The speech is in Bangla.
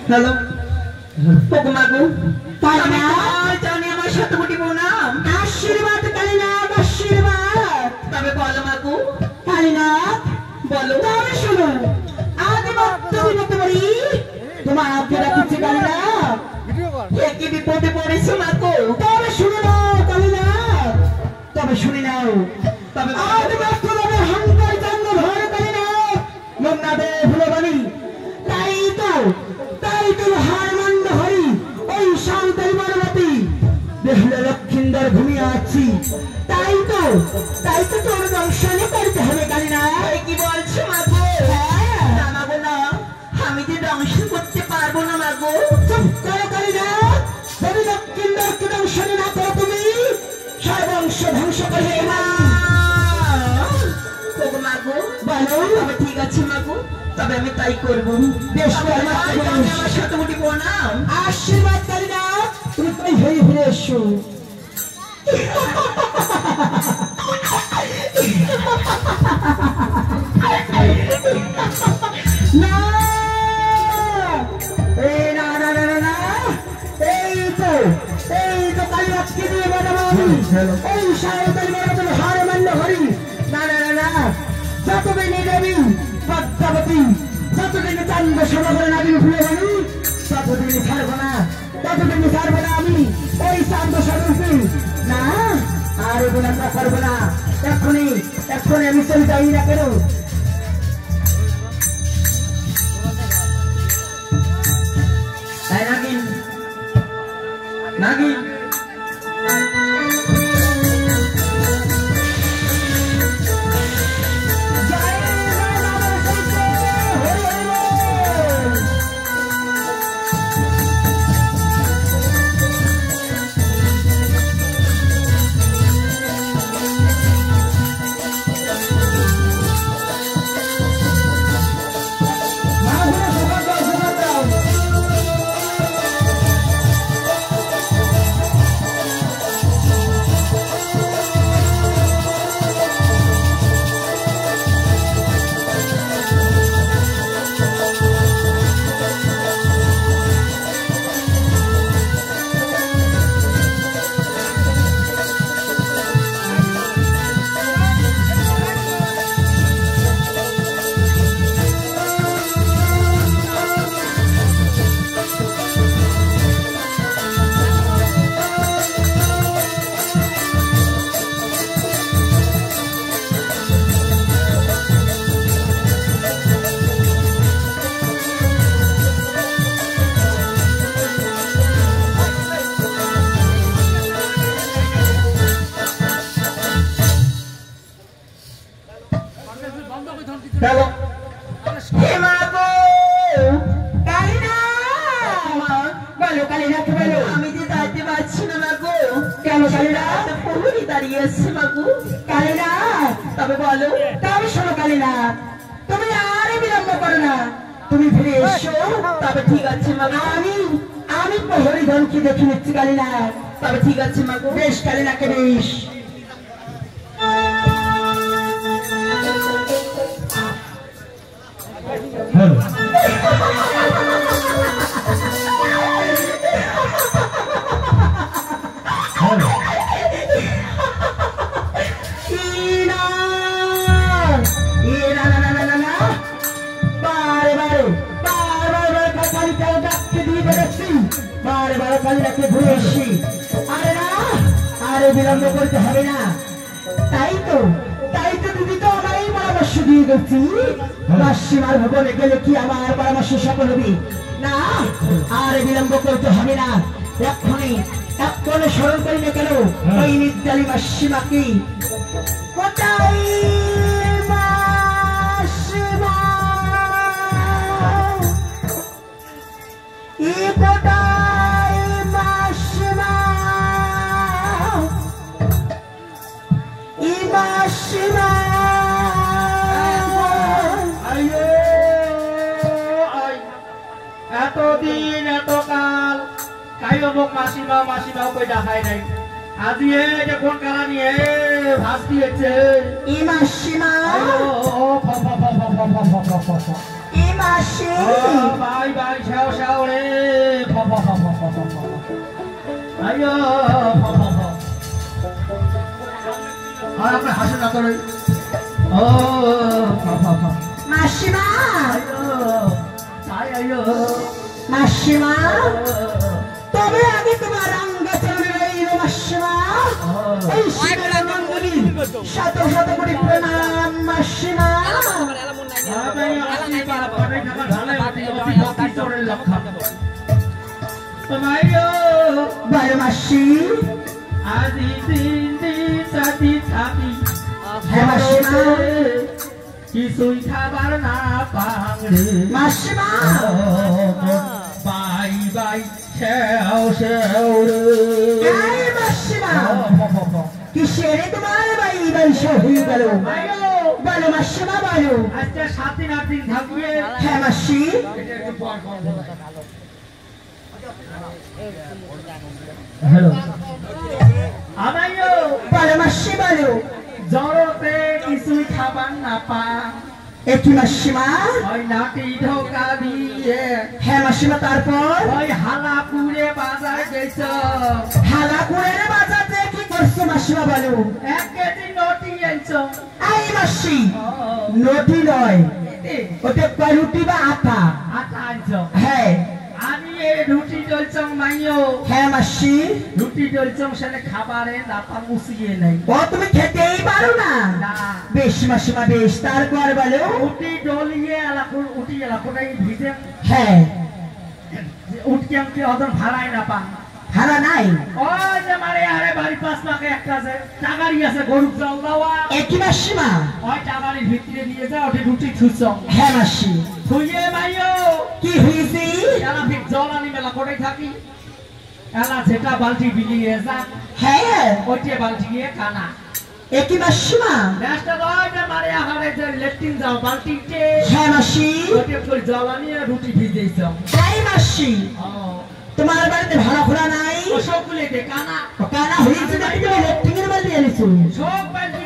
হ্যালো মাগো কালিনা জানি আমার শতকোটি প্রণাম আশীর্বাদ কালিনা আশীর্বাদ তবে বলো মাগো কালিনা বলো তবে শোনো আজ মাত্র বিপদে পড়ি তোমার আগে রাখছি কালিনা কি বিপদে পড়েছো মাগো তবে শুনে নাও কালিনা তবে শুনে নাও তবে আজ মাত্র হাঙ্গার জন্ম ধরে কালিনা মন্না দে ভুলবানি তাই তো হারমন্দ হরি ওই শান্তাই বড়বতী দেখলে লক্ষিন্দর ঘুমিয়ে আছি তাই তো তোর দর্শনে করতে হবে কালিনা কি বলছো মাগো না মাগো না আমি যে দংশন করতে পারবো না মাগো চুপ করো কালিনা যদি লক্ষিন্দরকে দংশন না করো তুমি সর্বংশ ধ্বংস করে মাগো বলো তবে ঠিক আছে মাগো তবে আমি তাই করবো আমার শতকোটি প্রণাম আশীর্বাদ কালিনা তুমি তাই হয়ে ফিরে এসো না এই তো কালিনাথকে দিয়ে বানাবো এই সাঁওতালি বড় হার মান্য হরি না যতদিন দেবী পদ্মাবতী যতদিন চান্দ সমাগরে নাবি ভুলে গেলি ততদিন ছাড়বো না আমি ওই চান্দ স্বরূপী না আর এগুলো আমরা করবো না এক্ষুনি আমি চলে যাই না কেন নাগিন আমি যে দাঁড়াতে পারছি না মাগো কেন কালিনা প্রহরী দাঁড়িয়ে আসছে মাগো কালিনা তবে বলো তবে শোনো কালিনা তুমি আর বিলম্ব করো না তুমি ফিরে এসো তবে ঠিক আছে মাগো আমি প্রহরী গণকে দেখে নিচ্ছি কালিনা তবে ঠিক আছে মাগো বেশ কালিনাকে বেশ বিলম্ব করতে হবে না তাই তো দিদি তো আমারই পরামর্শ দিয়ে গেছি মাসিমার ভবনে গেলে কি আমার পরামর্শ সফল হবে না আর বিলম্ব করতে হবে না এক্ষুনি স্মরণ করি না কেন ওই নির্দালী মাসিমাকে কোথায় এতদিন এতকাল কায়মক মাসিমা কই দেখায় নাই আজি দেখুন কারা নিয়ে ভাস দিয়েছে মাসিমা মাসি বাই বাই শাও শাও রে আইয়ো আর আপনি হাসেন না করে ও মাসিমা আইয়ো মাসিমা তবে আগে তোমার অঙ্গ চলে রইল মাসিমা এই শিবের মঙ্গলী শত শত কোটি প্রণাম মাসিমা বড় মাসি আজি তিন দিন সাথী থাকি হ্যাঁ মাসিমা কিছুই খাবার না পাংরে মাসিমা বাই বাই শেও শেও এই মাসিমা কিসের তোমার বাই বাই হয়ে গেল বলো মাসিমা বলো আজকে 7 দিন 8 দিন থাকবে হ্যাঁ মাসি হ্যালো আমাইও বলো মাসি বলো জড়তে কিছুই খাবার না পা একই মাসিমা ওই নাটি ঢোকা দিয়ে হ্যাঁ মাসিমা তারপর ওই হালাপুরে বাজার গেছ হালাপুরের বাজারে কি করছো মাসিমা বলো 1 কেজি নটি আনছ এই মাসি নটি নয় ওটা রুটি বা আটা আটা আনছ হ্যাঁ আমি এই রুটি ডলছং মাইও হ্যাঁ মাসি রুটি ডলছং সেনে খাবারে দাতা মুছিয়ে নাই ও তুমি খেতেই পারো না না বেশ মাসিমা বেশ তারপর বলো রুটি ডলিয়ে এলাকুর উঠি এলাকুটাই ভিজে হ্যাঁ উঠকে আমাকে অদর ভাড়াই না পান ভাড়া নাই ওই যে মারে আরে বাড়ি 5 লাখ একটা আছে টাকারি আছে গরু চাল দাওয়া একই মাসিমা ওই টাকারির ভিতরে দিয়ে যা ওটি রুটি থুছ হ্যাঁ মাসি থুইয়ে মাইও কি হয়েছে এলা ফিক জল আনি মেলা কোটাই থাকি এলা যেটা বালতি বিলিয়ে যা হ্যাঁ ওইটে বালতি গিয়ে কানা একই মাসিমা নেক্সট ওই যে মারে আহারে যে লেট্রিন যাও বালতিতে হ্যাঁ মাসি ওইটে করে জল আনিয়ে রুটি ভিজেইছ এই মাসি তোমার বাড়িতে ভাড়া খোলা নাই ও সবগুলো দে কানা কানা হয়েছে নাকি তুমি ইলেকট্রিকের বাড়ি আনিছো সব বালতি